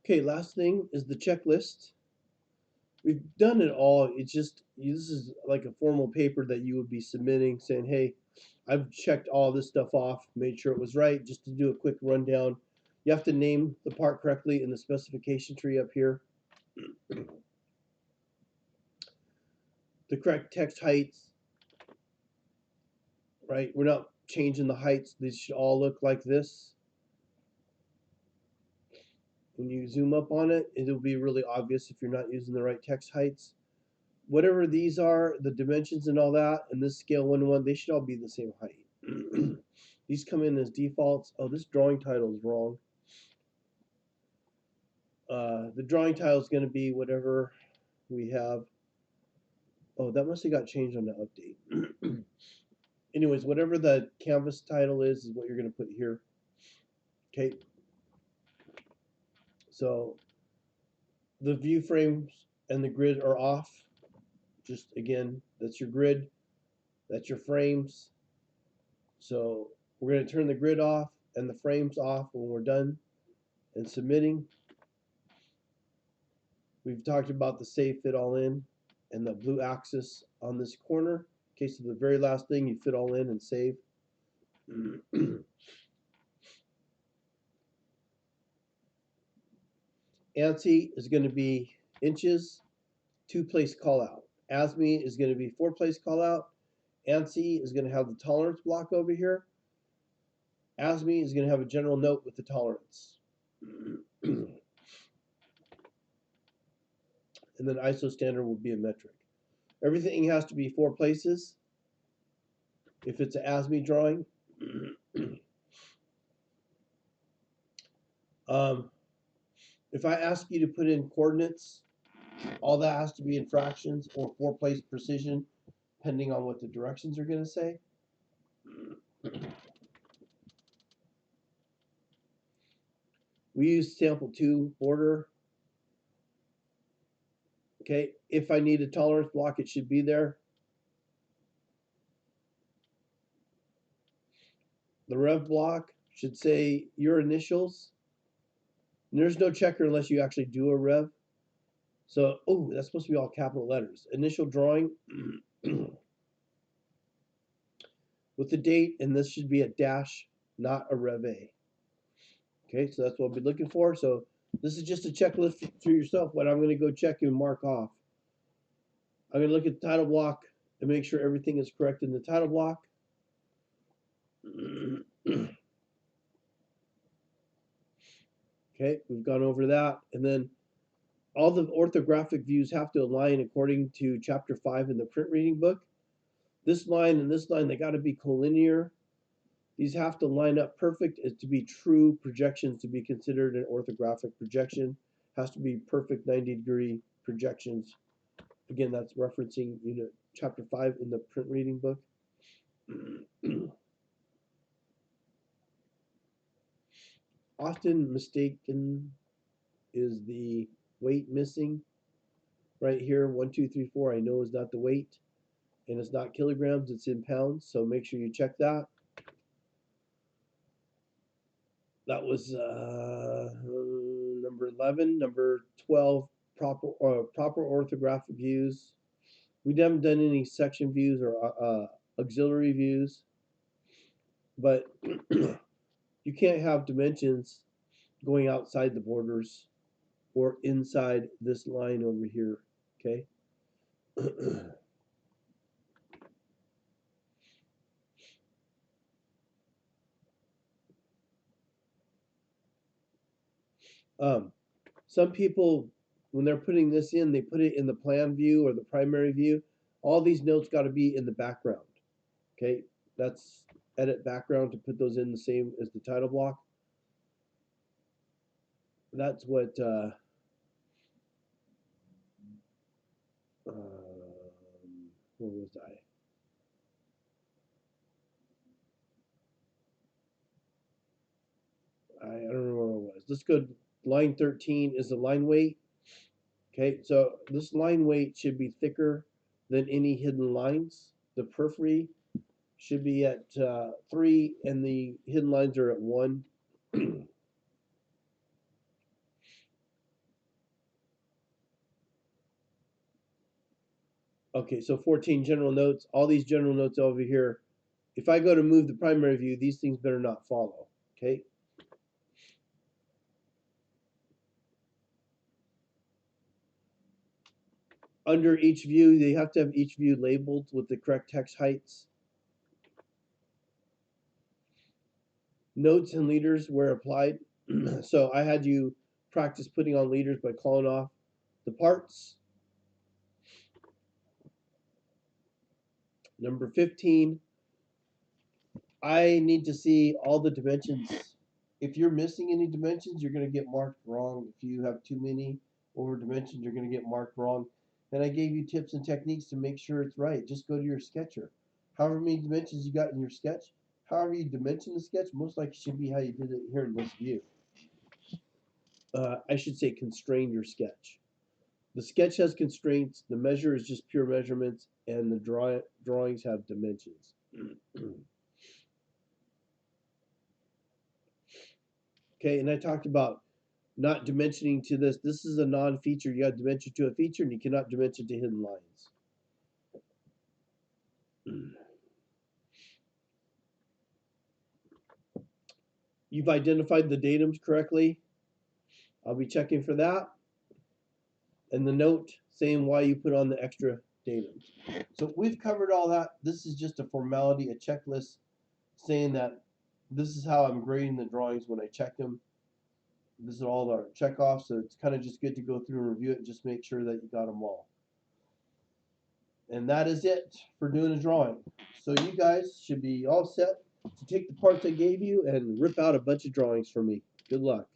Okay, last thing is the checklist. We've done it all. It's just this is like a formal paper that you would be submitting saying, hey, I've checked all this stuff off, made sure it was right. Just to do a quick rundown, you have to name the part correctly in the specification tree up here. The correct text heights, right? We're not changing the heights. These should all look like this. When you zoom up on it, it'll be really obvious if you're not using the right text heights. Whatever these are, the dimensions and all that, and this scale 1 to 1, they should all be the same height. These come in as defaults. Oh, this drawing title is wrong. The drawing title is going to be whatever we have. Oh, that must have got changed on the update. Anyways, whatever the canvas title is what you're going to put here. Okay. So the view frames and the grid are off. Just again, that's your grid. That's your frames. So we're going to turn the grid off and the frames off when we're done and submitting. We've talked about the save fit all in and the blue axis on this corner. In case of the very last thing, you fit all in and save. ANSI is going to be inches, 2-place call out. ASME is going to be 4-place call out. ANSI is going to have the tolerance block over here. ASME is going to have a general note with the tolerance. And then ISO standard will be a metric. Everything has to be 4 places if it's an ASME drawing. If I ask you to put in coordinates, all that has to be in fractions or 4-place precision, depending on what the directions are going to say. We use sample 2 border. Okay, if I need a tolerance block, it should be there. The rev block should say your initials. And there's no checker unless you actually do a rev. So, oh, that's supposed to be all capital letters. Initial drawing with the date, and this should be a dash, not a rev A. Okay, so that's what I'll be looking for. So this is just a checklist for yourself, what I'm going to go check and mark off. I'm going to look at the title block and make sure everything is correct in the title block. Okay, we've gone over that. And then all the orthographic views have to align according to chapter 5 in the print reading book. This line and this line, they got to be collinear. These have to line up perfect as to be true projections to be considered an orthographic projection. Has to be perfect 90-degree projections. Again, that's referencing unit chapter 5 in the print reading book. Often mistaken is the weight missing. Right here, 1, 2, 3, 4, I know is not the weight. And it's not kilograms, it's in pounds. So make sure you check that. That was number 11. Number 12, proper orthographic views. We haven't done any section views or auxiliary views, but you can't have dimensions going outside the borders or inside this line over here, okay? Some people, when they're putting this in, they put it in the plan view or the primary view. All these notes got to be in the background, okay? That's edit background to put those in the same as the title block. That's what where was I don't remember where it was. Let's go. Line 13 is the line weight. Okay, so this line weight should be thicker than any hidden lines. The periphery should be at 3, and the hidden lines are at 1. Okay, so 14 general notes. All these general notes over here. If I go to move the primary view, these things better not follow. Okay. Under each view, they have to have each view labeled with the correct text heights. Notes and leaders where applied. So I had you practice putting on leaders by calling off the parts. Number 15, I need to see all the dimensions. If you're missing any dimensions, you're going to get marked wrong. If you have too many over dimensions, you're going to get marked wrong. And I gave you tips and techniques to make sure it's right. Just go to your sketcher. However many dimensions you got in your sketch, however you dimension the sketch, most likely should be how you did it here in this view. I should say constrain your sketch. The sketch has constraints, the measure is just pure measurements, and the drawings have dimensions. Okay, and I talked about not dimensioning to this. This is a non-feature. You got to dimension to a feature, and you cannot dimension to hidden lines. You've identified the datums correctly. I'll be checking for that. And the note saying why you put on the extra datums. So we've covered all that. This is just a formality, a checklist saying that this is how I'm grading the drawings when I check them. This is all our checkoffs, so it's kind of just good to go through and review it and just make sure that you got them all. And that is it for doing a drawing. So you guys should be all set to take the parts I gave you and rip out a bunch of drawings for me. Good luck.